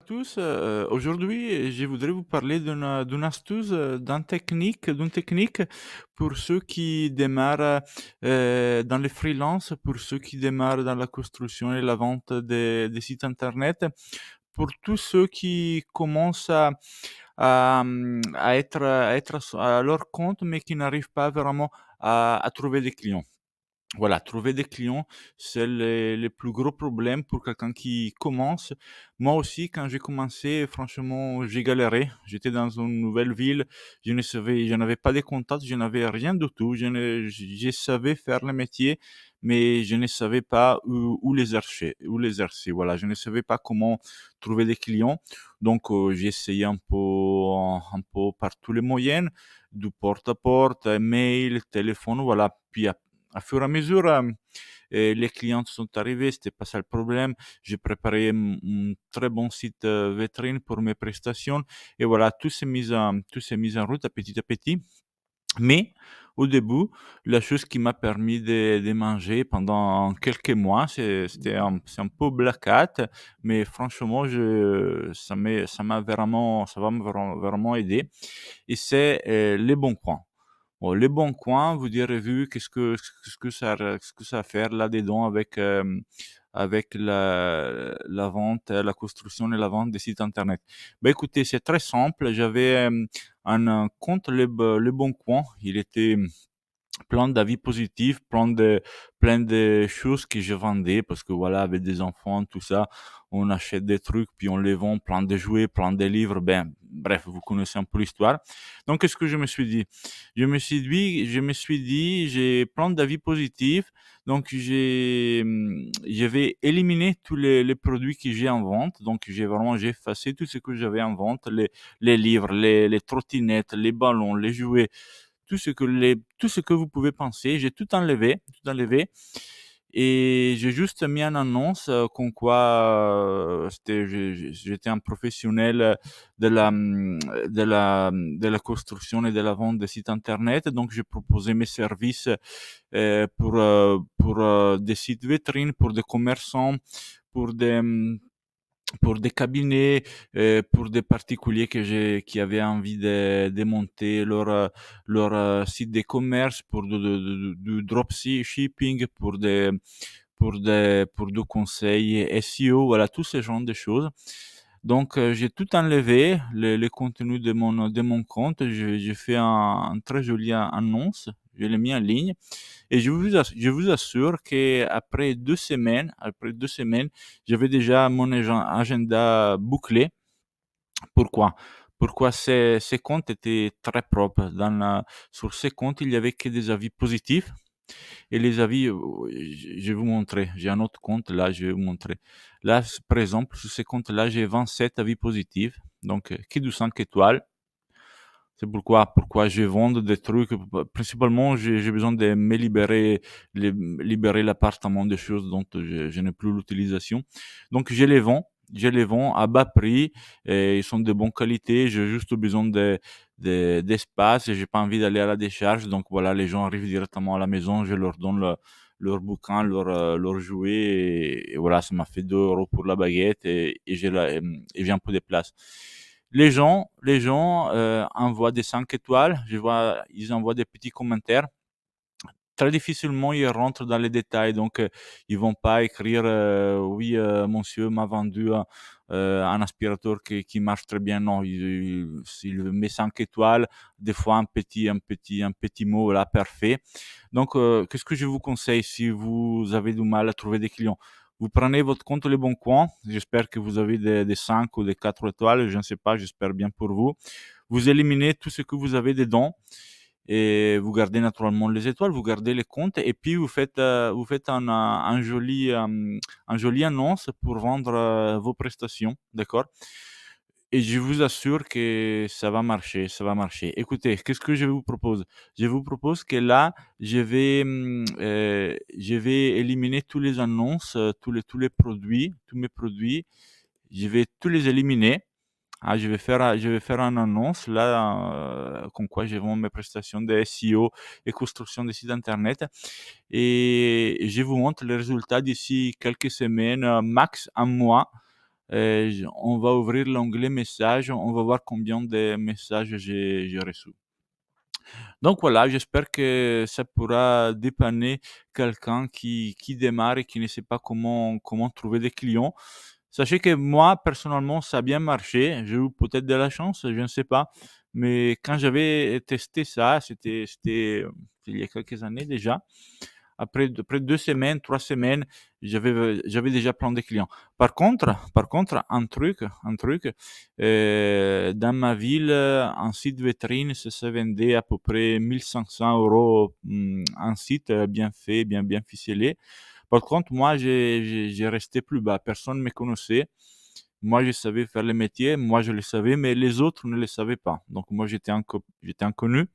tous. Aujourd'hui, je voudrais vous parler d'une astuce, d'une technique pour ceux qui démarrent, dans les freelances, pour ceux qui démarrent dans la construction et la vente des sites internet, pour tous ceux qui commencent à être à leur compte, mais qui n'arrivent pas vraiment à trouver des clients. Voilà, trouver des clients, c'est le plus gros problème pour quelqu'un qui commence. Moi aussi, quand j'ai commencé, franchement, j'ai galéré. J'étais dans une nouvelle ville, je n'avais pas de contacts, je n'avais rien du tout. Je savais faire le métier, mais je ne savais pas où les exercer. Voilà, je ne savais pas comment trouver des clients. Donc, j'ai essayé un peu par tous les moyens, du porte-à-porte, mail, téléphone, voilà. Puis à fur et à mesure, les clients sont arrivés, c'était pas ça le problème. J'ai préparé un très bon site vitrine pour mes prestations et voilà, tout s'est mis en route à petit. Mais au début, la chose qui m'a permis de manger pendant quelques mois, c'est un peu blackout, mais franchement, ça m'a vraiment aidé et c'est les bons coins. Bon, les bons coins, vous direz vu qu'est-ce que ça a à faire là-dedans avec la vente, la construction et la vente des sites internet. Ben écoutez, c'est très simple. J'avais un compte Le Bon Coin. Il était plein d'avis positifs, plein de choses que je vendais parce que voilà, avec des enfants, tout ça, on achète des trucs puis on les vend, plein de jouets, plein de livres, ben, bref, vous connaissez un peu l'histoire. Donc, qu'est-ce que je me suis dit? Je me suis dit, j'ai plein d'avis positifs, donc je vais éliminer tous les produits que j'ai en vente. Donc, j'ai effacé tout ce que j'avais en vente, les livres, les trottinettes, les ballons, les jouets, tout ce que vous pouvez penser, j'ai tout enlevé et j'ai juste mis une annonce, comme quoi, j'étais un professionnel, de la construction et de la vente de sites internet. Donc je proposais mes services, pour des sites vitrines, pour des commerçants, pour des cabinets, pour des particuliers qui avaient envie de monter leur site de commerce, pour du dropshipping, pour du conseil SEO, voilà, tout ce genre de choses. Donc, j'ai tout enlevé, le contenu de mon compte. J'ai fait un très joli annonce, je l'ai mis en ligne et je vous assure qu'après 2 semaines, j'avais déjà mon agenda bouclé. Pourquoi? Pourquoi ces comptes étaient très propres. Sur ces comptes, il y avait que des avis positifs et les avis, je vais vous montrer. J'ai un autre compte là, je vais vous montrer. Là, par exemple, sur ces comptes-là, j'ai 27 avis positifs, donc que du 5 étoiles. C'est pourquoi je vends des trucs. Principalement, j'ai besoin de me libérer l'appartement des choses dont je n'ai plus l'utilisation. Donc, je les vends à bas prix et ils sont de bonne qualité. J'ai juste besoin d'espace et j'ai pas envie d'aller à la décharge. Donc, voilà, les gens arrivent directement à la maison. Je leur donne leur bouquin, leur jouet et voilà, ça m'a fait 2 euros pour la baguette et j'ai un peu de place. Les gens envoient des 5 étoiles, je vois, ils envoient des petits commentaires. Très difficilement, ils rentrent dans les détails, donc ils vont pas écrire, «Oui, monsieur m'a vendu un aspirateur qui marche très bien». Non, il met 5 étoiles, des fois un petit mot là, parfait. Donc qu'est-ce que je vous conseille si vous avez du mal à trouver des clients? Vous prenez votre compte Le Bon Coin, j'espère que vous avez des 5 ou des 4 étoiles, je ne sais pas, j'espère bien pour vous. Vous éliminez tout ce que vous avez dedans et vous gardez naturellement les étoiles, vous gardez les comptes et puis vous faites un joli annonce pour vendre vos prestations, d'accord? Et je vous assure que ça va marcher, ça va marcher. Écoutez, qu'est-ce que je vous propose? Je vous propose que là, je vais éliminer tous les annonces, tous les produits, tous mes produits, je vais tous les éliminer. Ah, je vais faire une annonce là, comme quoi je vends mes prestations de SEO et construction de sites internet et je vous montre les résultats d'ici quelques semaines, max un mois. On va ouvrir l'onglet messages, on va voir combien de messages j'ai reçus. Donc voilà, j'espère que ça pourra dépanner quelqu'un qui démarre et qui ne sait pas comment trouver des clients. Sachez que moi, personnellement, ça a bien marché. J'ai eu peut-être de la chance, je ne sais pas. Mais quand j'avais testé ça, il y a quelques années déjà. Après 2 semaines, 3 semaines, j'avais déjà plein de clients. Par contre, un truc, dans ma ville, un site vitrine, ça se vendait à peu près 1 500 €, un site, bien fait, bien ficelé. Par contre, moi, j'ai resté plus bas. Personne ne me connaissait. Moi, je savais faire le métier, moi, je le savais, mais les autres ne le savaient pas. Donc moi, j'étais inconnu.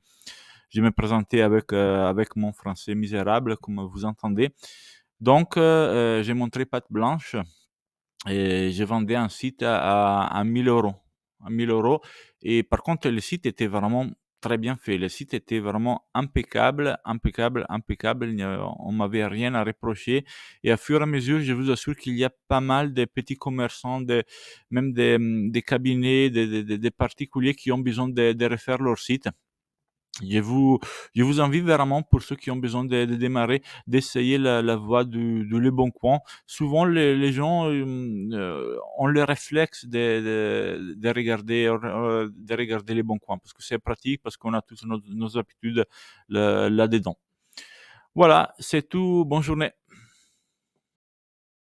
Je me présentais avec mon français misérable, comme vous entendez. Donc, j'ai montré patte blanche et je vendais un site à 1 000 €. À 1 000 €. Et par contre, le site était vraiment très bien fait. Le site était vraiment impeccable, impeccable, impeccable. On m'avait rien à reprocher. Et à fur et à mesure, je vous assure qu'il y a pas mal de petits commerçants, même des cabinets, des particuliers qui ont besoin de refaire leur site. Je vous je vous invite vraiment, pour ceux qui ont besoin de démarrer, d'essayer la voie du Leboncoin. Souvent les gens, ont le réflexe de regarder Leboncoin parce que c'est pratique, parce qu'on a tous nos habitudes là-dedans. Voilà, c'est tout. Bonne journée.